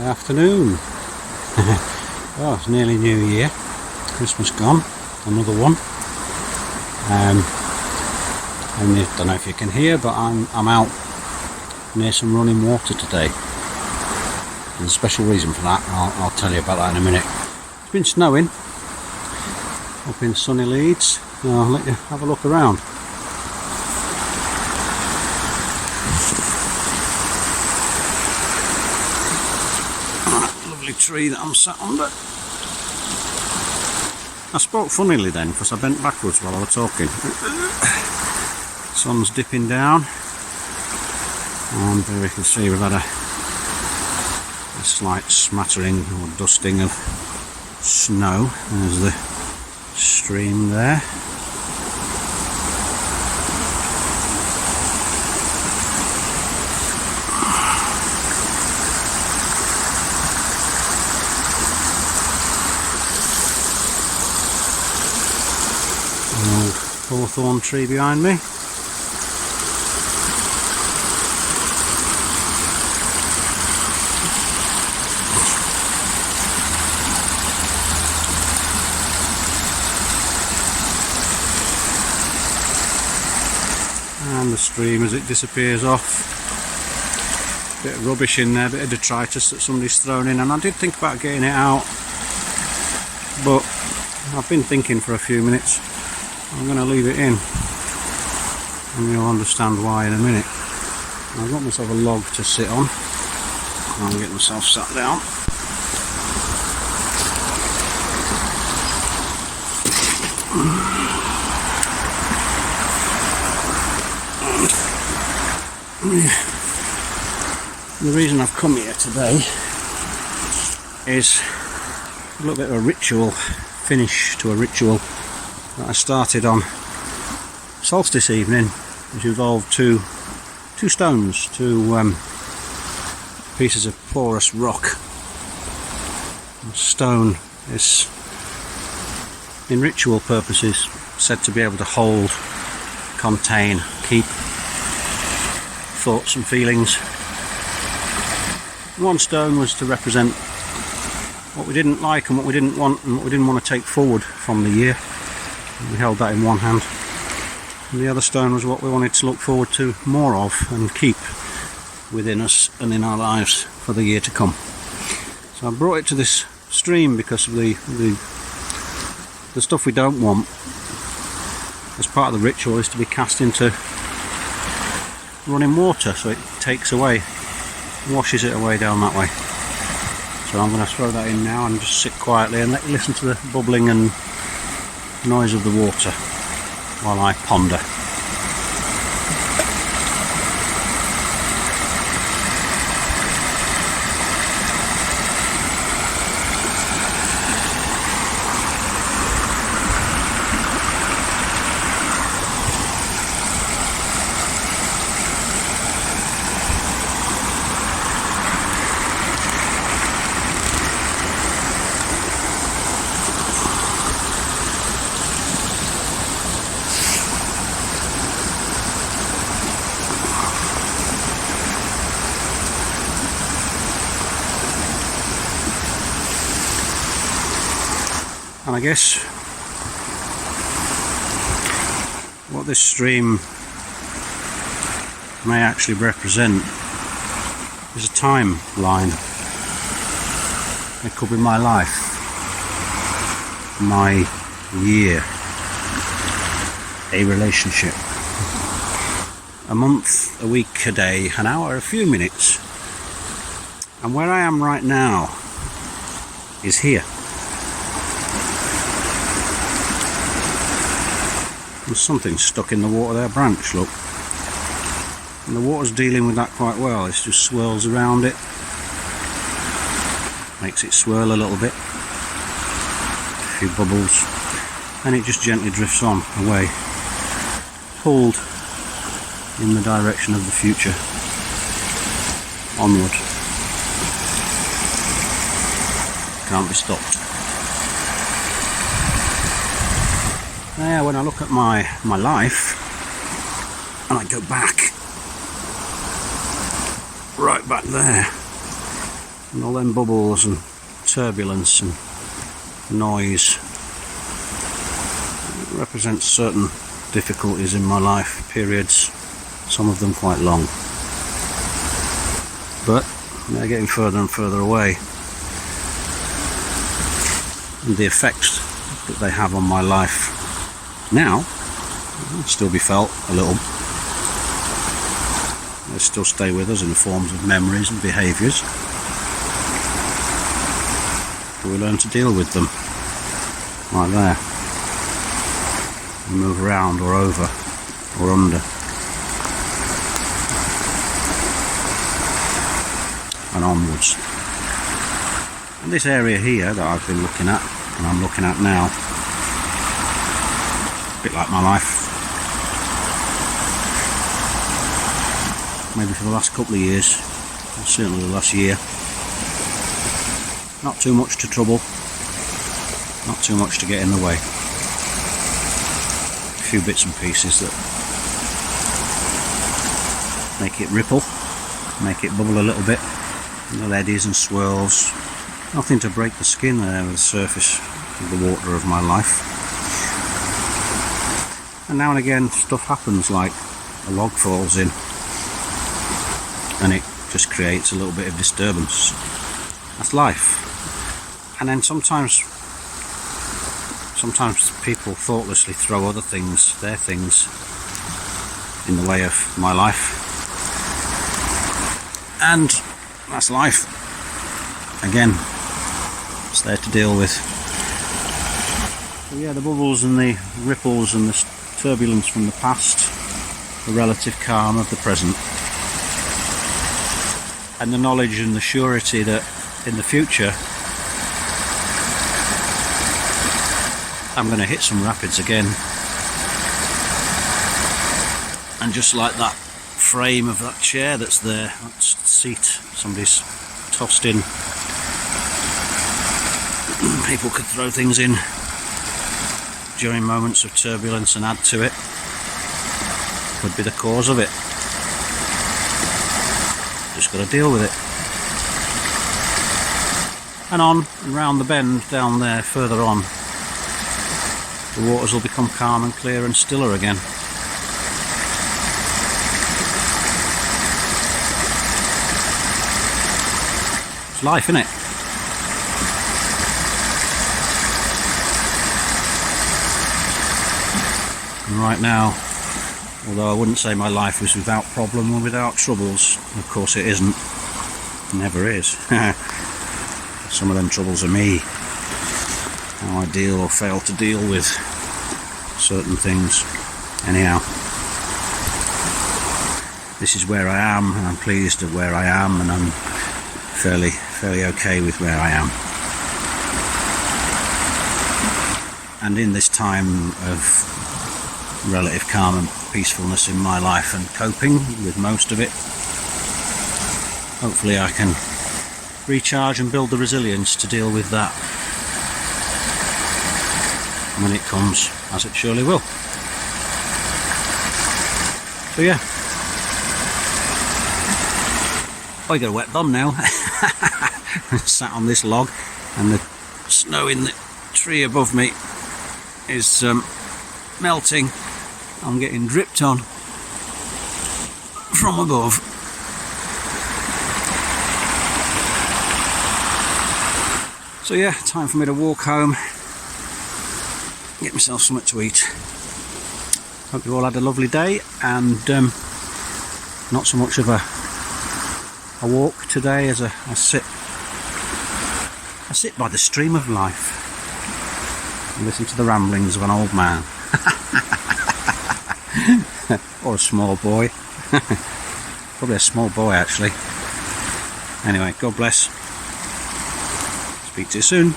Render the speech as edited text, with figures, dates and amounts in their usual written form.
Afternoon. Oh, it's nearly New Year. Christmas gone. Another one. And I don't know if you can hear, but I'm out near some running water today. There's a special reason for that. I'll tell you about that in a minute. It's been snowing up in sunny Leeds. I'll let you have a look around. Lovely tree that I'm sat under. I spoke funnily then because I bent backwards while I was talking. Sun's dipping down, and there we can see we've had a slight smattering or dusting of snow. There's the stream there. An old hawthorn tree behind me. And the stream as it disappears off. Bit of rubbish in there, bit of detritus that somebody's thrown in, and I did think about getting it out, but I've been thinking for a few minutes. I'm going to leave it in, and you'll understand why in a minute. I've got myself a log to sit on. I'll get myself sat down. The reason I've come here today is a little bit of a ritual, finish to a ritual that I started on solstice evening, which involved two stones, two pieces of porous rock. The stone is, in ritual purposes, said to be able to hold, contain, keep thoughts and feelings. One stone was to represent what we didn't like and what we didn't want and what we didn't want to take forward from the year. We held that in one hand. And the other stone was what we wanted to look forward to more of and keep within us and in our lives for the year to come. So I brought it to this stream because of the stuff we don't want as part of the ritual is to be cast into running water, so it takes away, washes it away down that way. So I'm going to throw that in now and just sit quietly and let you listen to the bubbling and noise of the water while I ponder. And I guess what this stream may actually represent is a timeline. It could be my life, my year, a relationship, a month, a week, a day, an hour, a few minutes. And where I am right now is here. There's something stuck in the water there, branch, look. And the water's dealing with that quite well. It just swirls around it. Makes it swirl a little bit. A few bubbles. And it just gently drifts on, away. Pulled in the direction of the future. Onward. Can't be stopped. Now, when I look at my life, and I go back, right back there, And all them bubbles and turbulence and noise represents certain difficulties in my life, periods, some of them quite long. But they're getting further and further away. And the effects that they have on my life now will still be felt a little. They still stay with us in the forms of memories and behaviours. But we learn to deal with them, like there. We move around or over or under. And onwards. And this area here that I've been looking at, and I'm looking at now, a bit like my life. Maybe for the last couple of years, or certainly the last year. Not too much to trouble, not too much to get in the way. A few bits and pieces that make it ripple, make it bubble a little bit. Little eddies and swirls, nothing to break the skin there with the surface of the water of my life. And now and again stuff happens, like a log falls in and it just creates a little bit of disturbance. That's life. And then sometimes people thoughtlessly throw other things, their things, in the way of my life. And that's life. Again, it's there to deal with. So yeah, the bubbles and the ripples and the turbulence from the past, the relative calm of the present, and the knowledge and the surety that in the future I'm going to hit some rapids again. And just like that frame of that chair that's there, that seat somebody's tossed in, people could throw things in during moments of turbulence and add to it. Could be the cause of it. Just got to deal with it. And on and round the bend down there, further on, the waters will become calm and clear and stiller again. It's life, isn't it? And right now, although I wouldn't say my life was without problem or without troubles, of course it isn't. It never is. Some of them troubles are me. How I deal or fail to deal with certain things. Anyhow, this is where I am, and I'm pleased at where I am, and I'm fairly okay with where I am. And in this time of relative calm and peacefulness in my life and coping with most of it, hopefully I can recharge and build the resilience to deal with that when it comes, as it surely will. So yeah, I got a wet bum now. Sat on this log, and the snow in the tree above me is melting. I'm getting dripped on from above. So yeah, time for me to walk home, get myself something to eat. Hope you all had a lovely day, and not so much of a walk today as I sit by the stream of life and listen to the ramblings of an old man. Or a small boy. Probably a small boy, actually. Anyway, God bless. Speak to you soon.